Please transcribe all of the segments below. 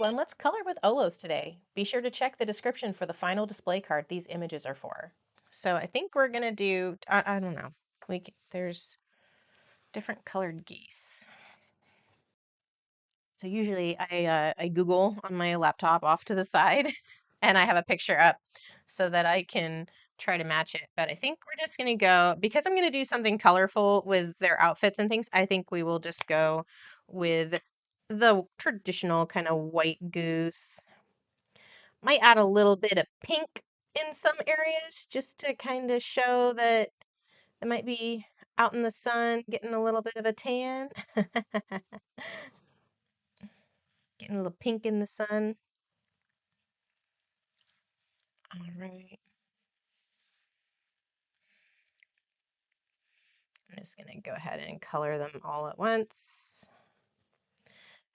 everyone, let's color with OLOs today. Be sure to check the description for the final display card these images are for. So I think we're gonna do, I don't know, there's different colored geese. So usually I Google on my laptop off to the side and I have a picture up so that I can try to match it. But I think we're just gonna go, because I'm gonna do something colorful with their outfits and things, I think we will just go with the traditional kind of white goose. Might add a little bit of pink in some areas just to kind of show that it might be out in the sun, getting a little bit of a tan. Getting a little pink in the sun. All right. I'm just going to go ahead and color them all at once.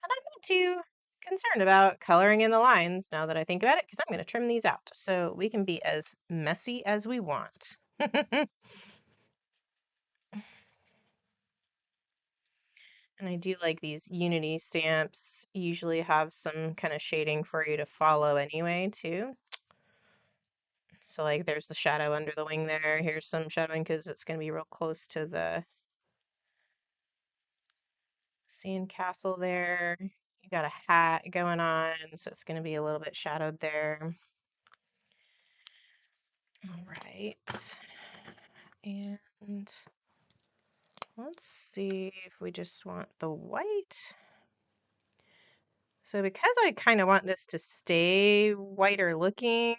And I'm not too concerned about coloring in the lines now that I think about it, because I'm going to trim these out so we can be as messy as we want. And I do like these Unity stamps, usually have some kind of shading for you to follow anyway, too. So like there's the shadow under the wing there. Here's some shadowing because it's going to be real close to the sand castle there. You got a hat going on, so it's going to be a little bit shadowed there. All right. And let's see if we just want the white. So because I kind of want this to stay whiter looking,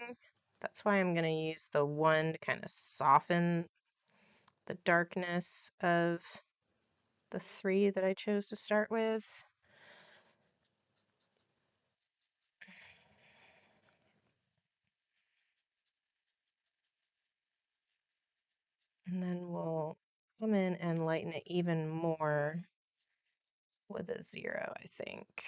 that's why I'm going to use the one to kind of soften the darkness of the three that I chose to start with. And then we'll come in and lighten it even more with a 0, I think.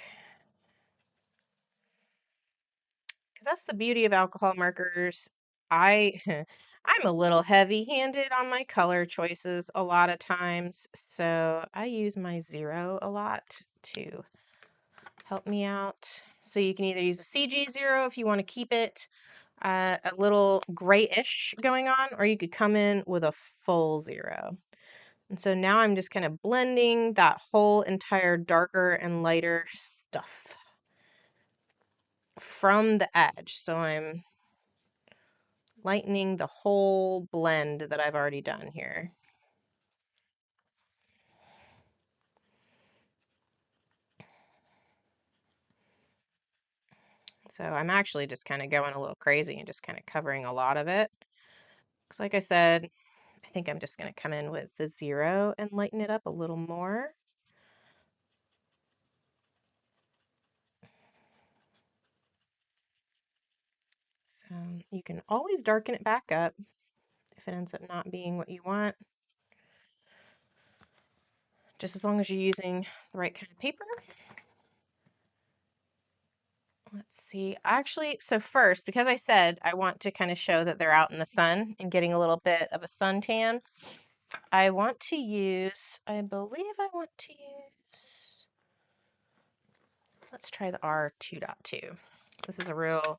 Because that's the beauty of alcohol markers. I'm a little heavy-handed on my color choices a lot of times, so I use my 0 a lot to help me out. So you can either use a CG 0 if you want to keep it a little grayish going on, or you could come in with a full 0. And so now I'm just kind of blending that whole entire darker and lighter stuff from the edge. So I'm lightening the whole blend that I've already done here. So I'm actually just kind of going a little crazy and just kind of covering a lot of it. Because like I said, I think I'm just going to come in with the 0 and lighten it up a little more. So you can always darken it back up if it ends up not being what you want. Just as long as you're using the right kind of paper. Let's see. Actually, so first, because I said I want to kind of show that they're out in the sun and getting a little bit of a suntan, I want to use, I believe I want to use, let's try the R2.2. This is a real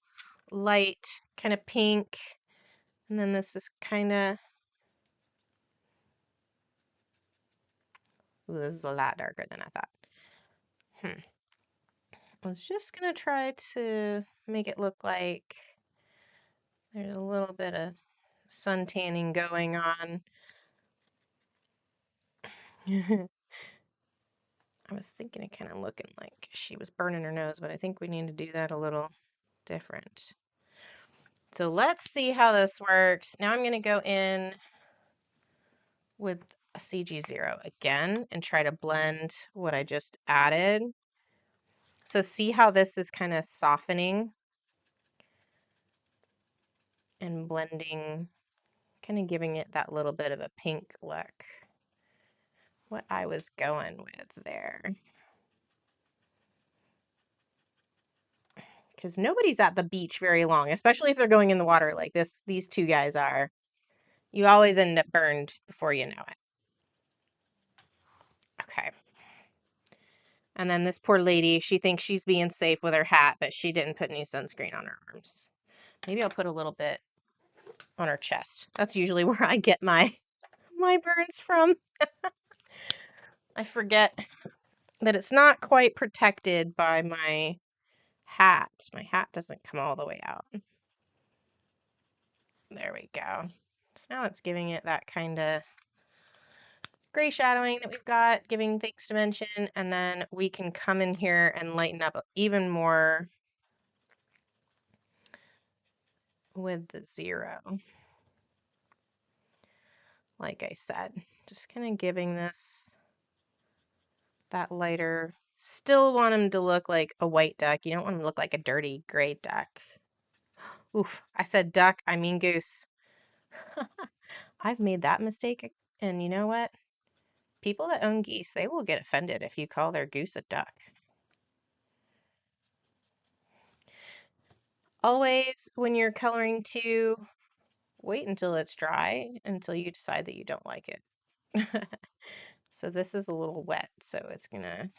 light, kind of pink, and then this is kind of, ooh, this is a lot darker than I thought. I was just going to try to make it look like there's a little bit of sun tanning going on. I was thinking of kind of looking like she was burning her nose, but I think we need to do that a little different. So let's see how this works. Now I'm going to go in with a CG0 again and try to blend what I just added. So see how this is kind of softening and blending, kind of giving it that little bit of a pink look. What I was going with there. Because nobody's at the beach very long, especially if they're going in the water like these two guys are. You always end up burned before you know it. Okay. And then this poor lady, she thinks she's being safe with her hat, but she didn't put any sunscreen on her arms. Maybe I'll put a little bit on her chest. That's usually where I get my burns from. I forget that it's not quite protected by my hat. My hat doesn't come all the way out. There we go. So now it's giving it that kind of gray shadowing that we've got, giving things dimension, and then we can come in here and lighten up even more with the 0. Like I said, just kind of giving this that lighter. Still want him to look like a white duck. You don't want him to look like a dirty gray duck. Oof, I said duck, I mean goose. I've made that mistake, and you know what? People that own geese, they will get offended if you call their goose a duck. Always, when you're coloring too, wait until it's dry, until you decide that you don't like it. So this is a little wet, so it's gonna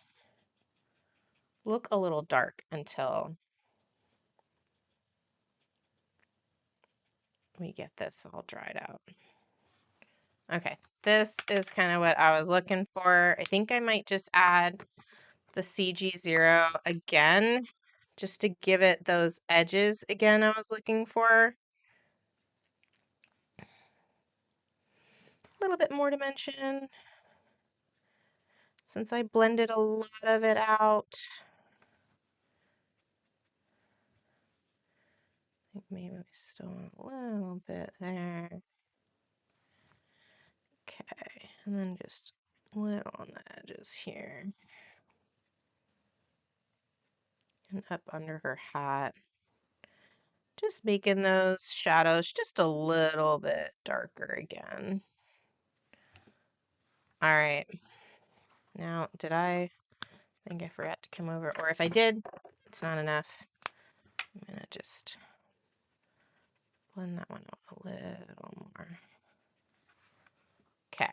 look a little dark until we get this all dried out. Okay, this is kind of what I was looking for. I think I might just add the CG0 again, just to give it those edges again I was looking for. A little bit more dimension. Since I blended a lot of it out, I think maybe we still want a little bit there. Okay, and then just a little on the edges here. And up under her hat. Just making those shadows just a little bit darker again. All right. Now, I think I forgot to come over, or if I did, it's not enough. I'm gonna just blend that one out a little more. Okay.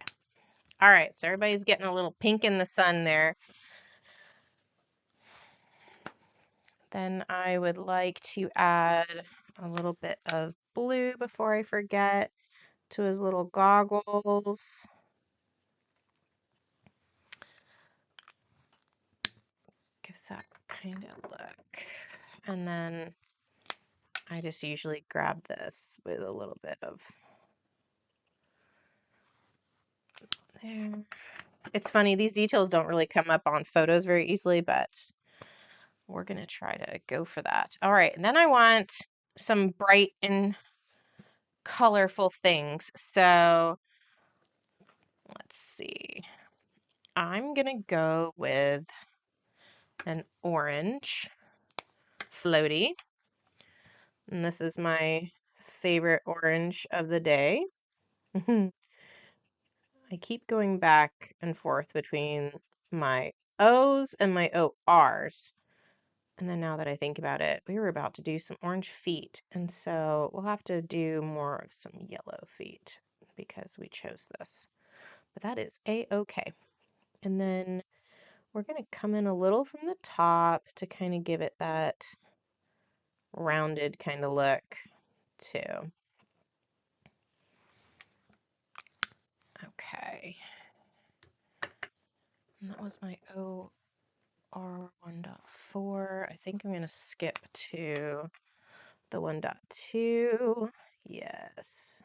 All right, so everybody's getting a little pink in the sun there. Then I would like to add a little bit of blue before I forget to his little goggles. Gives that kind of look. And then I just usually grab this with a little bit of there. It's funny, these details don't really come up on photos very easily, but we're going to try to go for that. All right, and then I want some bright and colorful things. So let's see. I'm going to go with an orange floaty. And this is my favorite orange of the day. I keep going back and forth between my O's and my ORs. And then now that I think about it, we were about to do some orange feet. And so we'll have to do more of some yellow feet because we chose this. But that is A-okay. And then we're going to come in a little from the top to kind of give it that rounded kind of look too. Okay. And that was my OR 1.4. I think I'm going to skip to the 1.2. Yes.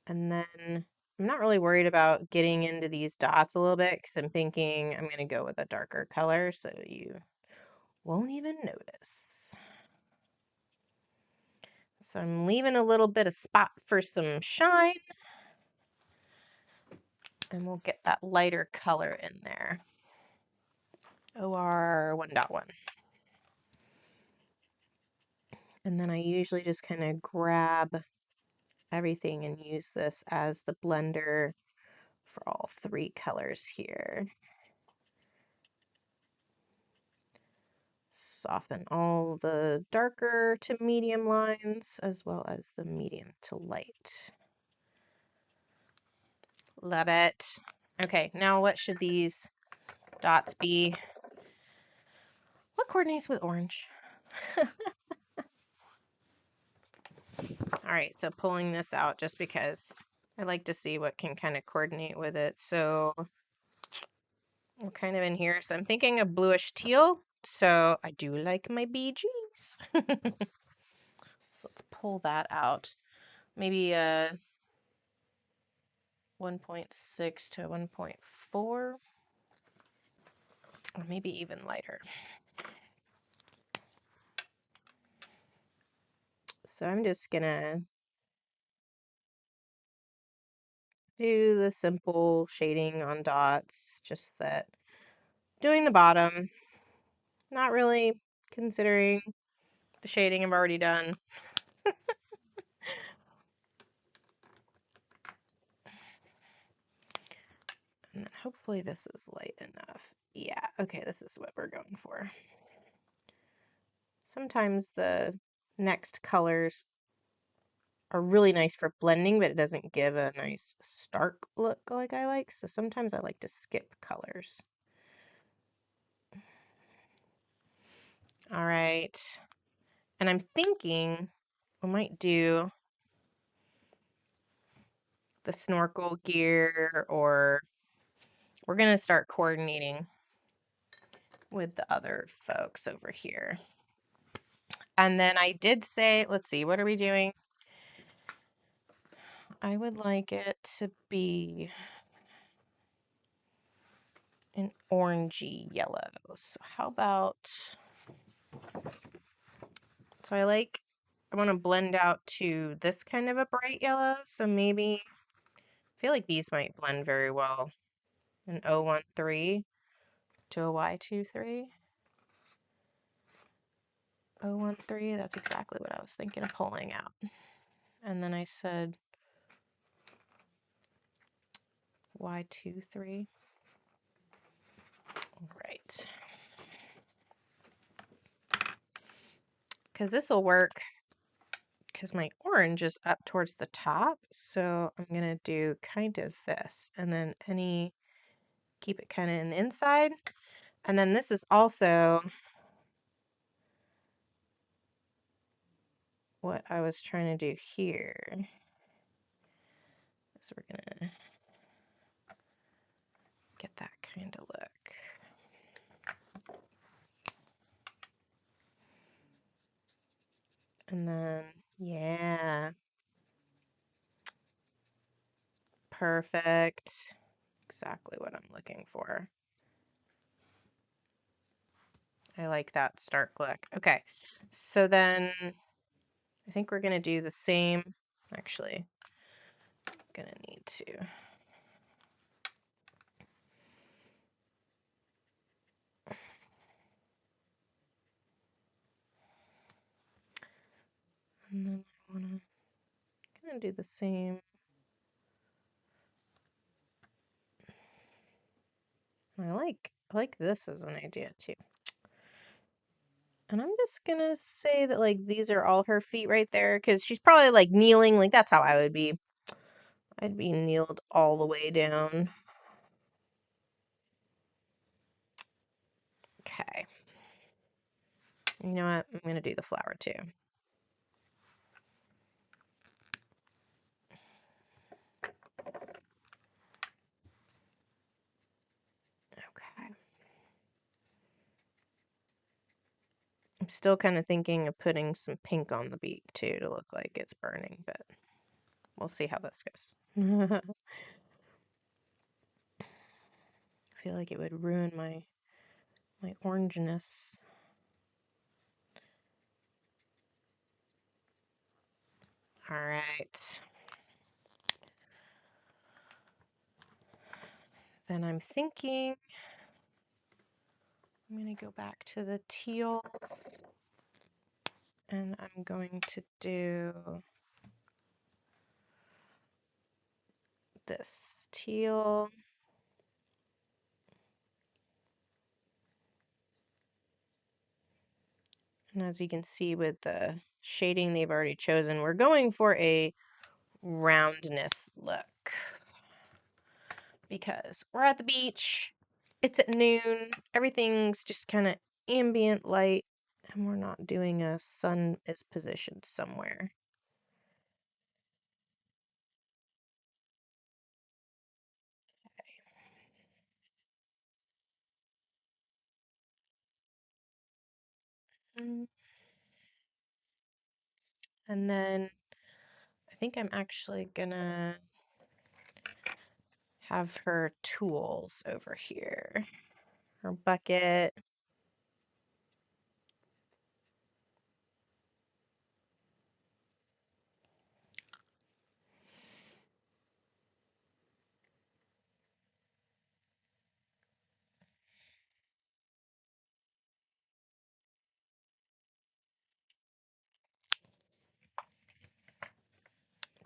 And then I'm not really worried about getting into these dots a little bit because I'm thinking I'm going to go with a darker color so you won't even notice. So I'm leaving a little bit of spot for some shine. And we'll get that lighter color in there. OR 1.1. And then I usually just kind of grab everything and use this as the blender for all 3 colors here. Soften all the darker to medium lines as well as the medium to light. Love it. Okay, now what should these dots be? What coordinates with orange? All right, so pulling this out just because I like to see what can kind of coordinate with it. So we're kind of in here. So I'm thinking of bluish teal. So I do like my BGs. So let's pull that out. Maybe a 1.6 to 1.4, or maybe even lighter. So I'm just gonna do the simple shading on dots, just that doing the bottom, not really considering the shading I've already done. And then hopefully this is light enough. Yeah, okay, this is what we're going for. Sometimes the next colors are really nice for blending, but it doesn't give a nice stark look like I like. So sometimes I like to skip colors. All right. And I'm thinking we might do the snorkel gear, or we're going to start coordinating with the other folks over here. And then I did say, let's see, what are we doing? I would like it to be an orangey yellow. So how about, so I want to blend out to this kind of a bright yellow. So maybe, I feel like these might blend very well. An 013 to a Y23. 013, that's exactly what I was thinking of pulling out. And then I said Y23. Right. Because this will work because my orange is up towards the top. So I'm going to do kind of this, and then keep it kind of in the inside. And then this is also what I was trying to do here. So we're going to get that kind of look. And then, yeah. Perfect. Exactly what I'm looking for. I like that stark look. Okay, so then I think we're going to do the same. Actually, I'm going to need to. And then I want to kind of do the same. I like this as an idea too. And I'm just gonna say that like these are all her feet right there, because she's probably like kneeling, like that's how I would be. I'd be kneeled all the way down. Okay. You know what? I'm gonna do the flower too. Okay. I'm still kind of thinking of putting some pink on the beak too to look like it's burning, but we'll see how this goes. I feel like it would ruin my orangeness. All right. Then I'm thinking I'm going to go back to the teals, and I'm going to do this teal. And as you can see with the shading they've already chosen, we're going for a roundness look because we're at the beach It's at noon. Everything's just kind of ambient light, and we're not doing a sun is positioned somewhere. Mm. And then I think I'm actually gonna have her tools over here. Her bucket.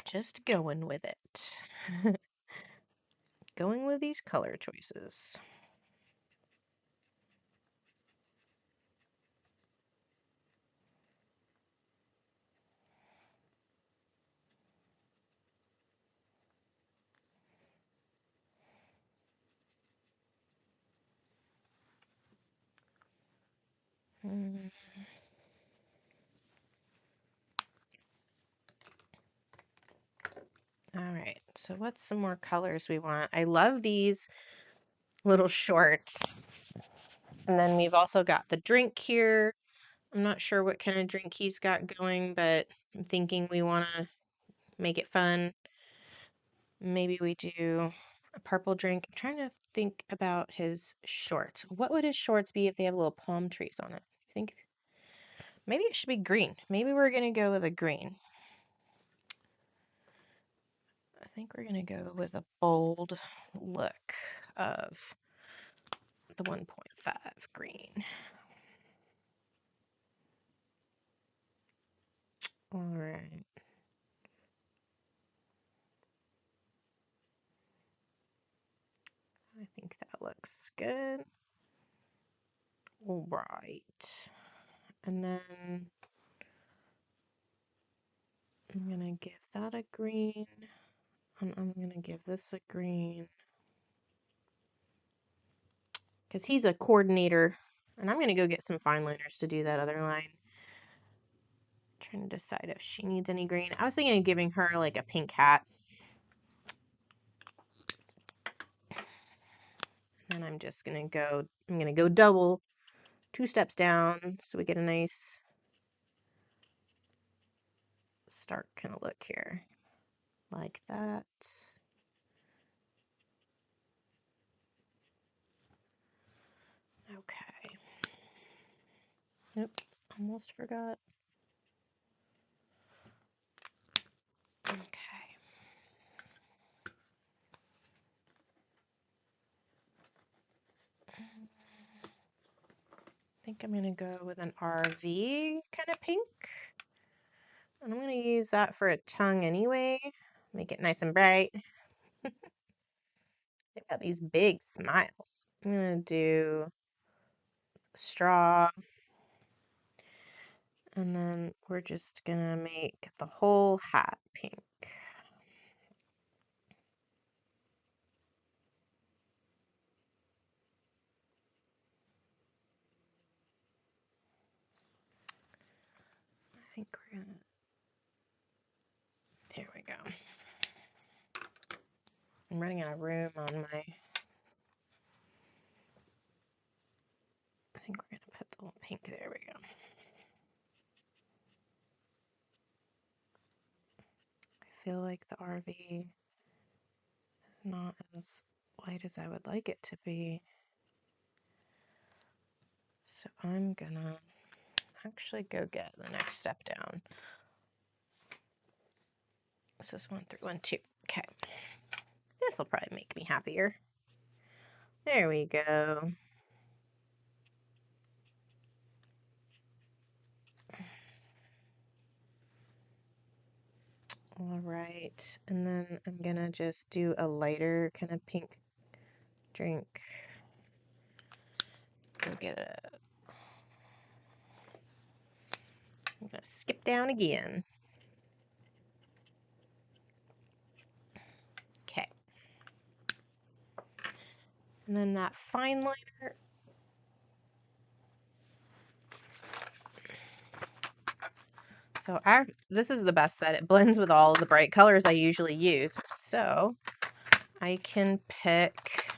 Just going with it. Going with these color choices. Mm. All right, so what's some more colors we want? I love these little shorts. And then we've also got the drink here. I'm not sure what kind of drink he's got going, but I'm thinking we want to make it fun. Maybe we do a purple drink. I'm trying to think about his shorts. What would his shorts be if they have little palm trees on it? I think maybe it should be green. Maybe we're going to go with a green. I think we're going to go with a bold look of the 1.5 green. All right. I think that looks good. All right. And then I'm going to give that a green. And I'm going to give this a green. Because he's a coordinator. And I'm going to go get some fine liners to do that other line. Trying to decide if she needs any green. I was thinking of giving her like a pink hat. And I'm going to go double, 2 steps down, so we get a nice stark kind of look here. Like that. Okay. Nope, almost forgot. Okay. I think I'm going to go with an RV kind of pink. And I'm going to use that for a tongue anyway. Make it nice and bright. They've got these big smiles. I'm going to do straw. And then we're just going to make the whole hat pink. I think we're going to... Here we go. I'm running out of room on my... I think we're going to put the little pink. There we go. I feel like the RV is not as light as I would like it to be. So I'm gonna actually go get the next step down. This is 1 through 1, 2. Okay. This will probably make me happier. There we go. All right. And then I'm gonna just do a lighter kind of pink drink. Go get it. I'm gonna skip down again. Okay. And then that fine liner. So this is the best set. It blends with all the bright colors I usually use. So I can pick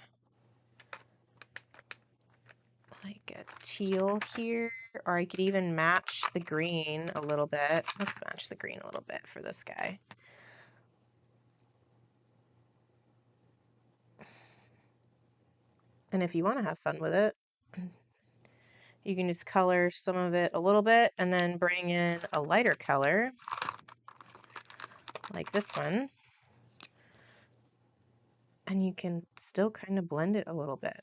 like a teal here, or I could even match the green a little bit. Let's match the green a little bit for this guy. And if you want to have fun with it, you can just color some of it a little bit and then bring in a lighter color like this one. And you can still kind of blend it a little bit.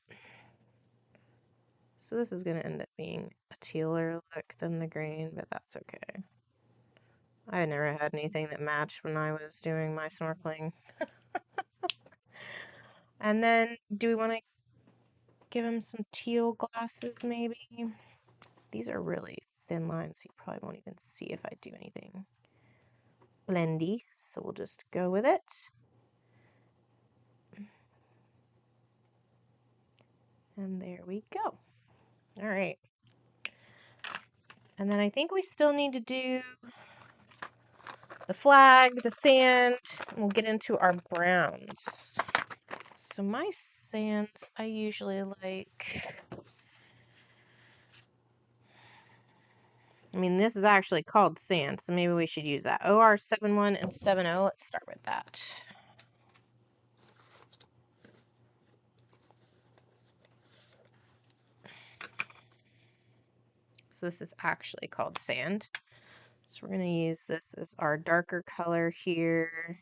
So this is going to end up being a tealer look than the green, but that's okay. I never had anything that matched when I was doing my snorkeling. And then, do we want to give him some teal glasses maybe? These are really thin lines, so you probably won't even see if I do anything blendy, so we'll just go with it. And there we go. All right. And then I think we still need to do the flag, the sand, and we'll get into our browns. So my sands, I usually like, I mean, this is actually called sand, so maybe we should use that. OR 71 and 70, let's start with that. So this is actually called sand. So we're going to use this as our darker color here.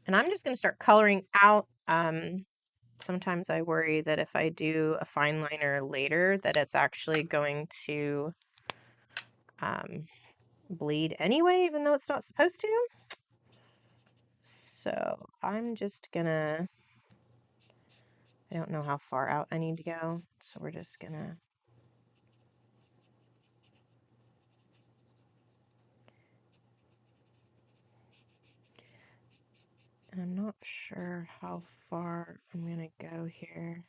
And I'm just going to start coloring out. Sometimes I worry that if I do a fine liner later, that it's actually going to bleed anyway, even though it's not supposed to. So I'm just gonna, I don't know how far out I need to go, so we're just gonna and I'm not sure how far I'm gonna go here.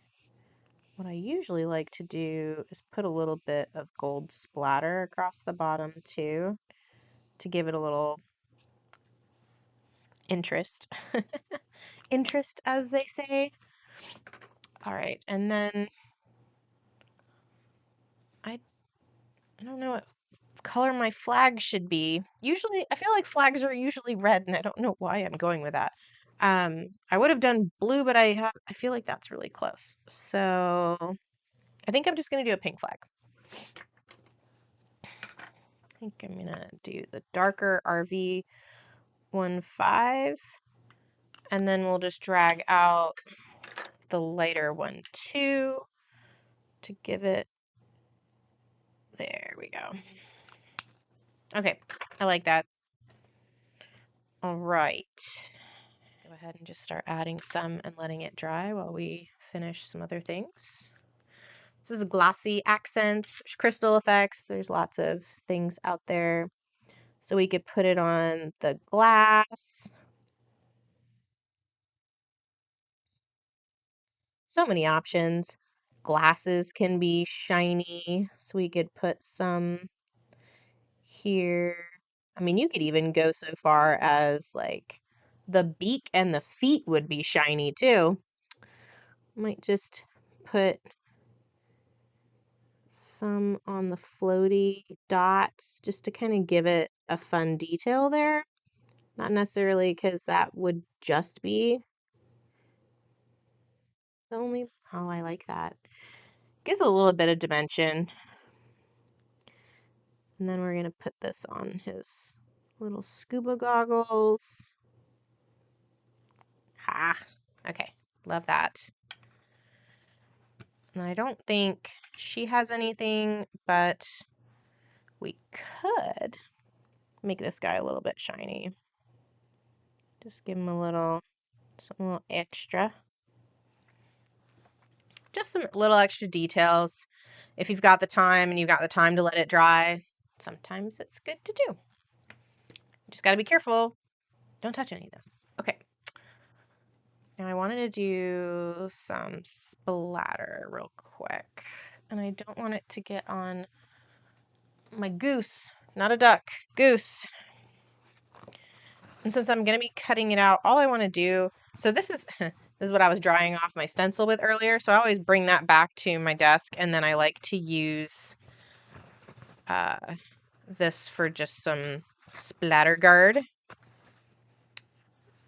What I usually like to do is put a little bit of gold splatter across the bottom too, to give it a little interest. Interest, as they say. All right, and then I don't know what color my flag should be. Usually, I feel like flags are usually red, and I don't know why I'm going with that. I would have done blue, but I feel like that's really close. So I think I'm just gonna do a pink flag. I think I'm gonna do the darker RV 1.5, and then we'll just drag out the lighter 1.2 to give it. There we go. Okay, I like that. All right. Go ahead and just start adding some and letting it dry while we finish some other things. This is glossy accents, crystal effects. There's lots of things out there. So we could put it on the glass. So many options. Glasses can be shiny, so we could put some here. I mean, you could even go so far as like the beak and the feet would be shiny too. Might just put some on the floaty dots just to kind of give it a fun detail there. Not necessarily because that would just be the only, oh, I like that. Gives a little bit of dimension. And then we're going to put this on his little scuba goggles. Ha! Okay, love that. And I don't think she has anything, but we could make this guy a little bit shiny. Just give him a little, some little extra. Just some little extra details. if you've got the time and you've got the time to let it dry, sometimes it's good to do. Just got to be careful. Don't touch any of this. Okay. Now I wanted to do some splatter real quick. And I don't want it to get on my goose. Not a duck. Goose. And since I'm going to be cutting it out, all I want to do... So this is... this is what I was drying off my stencil with earlier. So I always bring that back to my desk. And then I like to use this for just some splatter guard.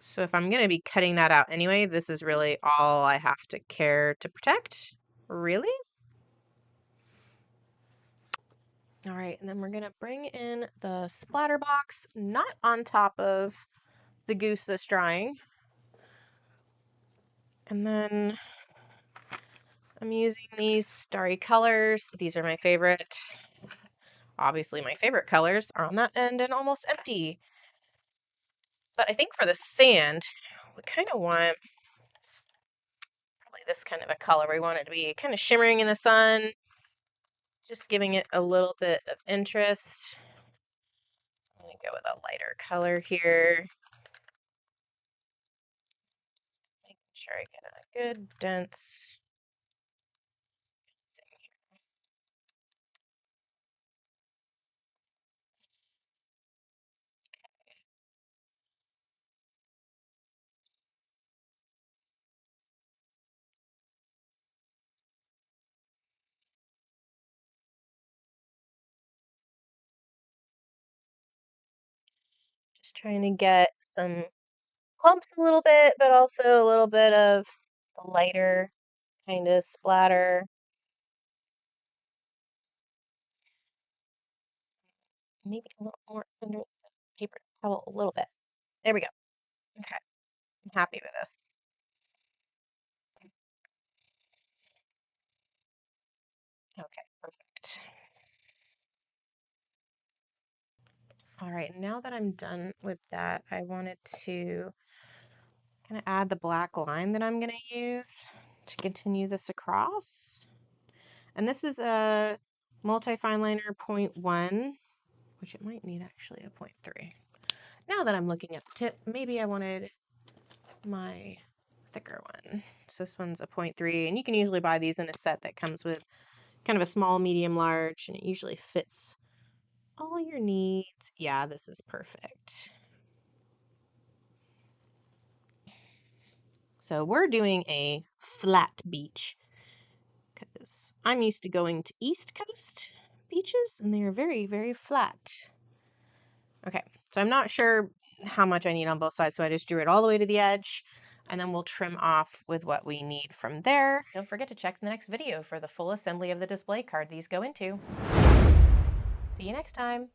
So if I'm going to be cutting that out anyway, this is really all I have to care to protect. Really? All right, and then we're going to bring in the splatter box, not on top of the goose that's drying. And then I'm using these starry colors. These are my favorite. Obviously, my favorite colors are on that end and almost empty. But I think for the sand, we kind of want probably this kind of a color. We want it to be kind of shimmering in the sun, just giving it a little bit of interest. I'm going to go with a lighter color here. Just making sure I get a good dense thing here. Just trying to get some clumps a little bit, but also a little bit of the lighter kind of splatter. Maybe a little more under the paper towel, a little bit. There we go. Okay, I'm happy with this. Okay, perfect. All right, now that I'm done with that, I wanted to kind of add the black line that I'm going to use to continue this across. And this is a multi-fine liner 0.1, which it might need actually a 0.3. Now that I'm looking at the tip, maybe I wanted my thicker one. So this one's a 0.3, and you can usually buy these in a set that comes with kind of a small, medium, large, and it usually fits all your needs. Yeah, this is perfect. So we're doing a flat beach because I'm used to going to East Coast beaches, and they are very, very flat. Okay, so I'm not sure how much I need on both sides, so I just drew it all the way to the edge, and then we'll trim off with what we need from there. Don't forget to check the next video for the full assembly of the display card these go into. See you next time.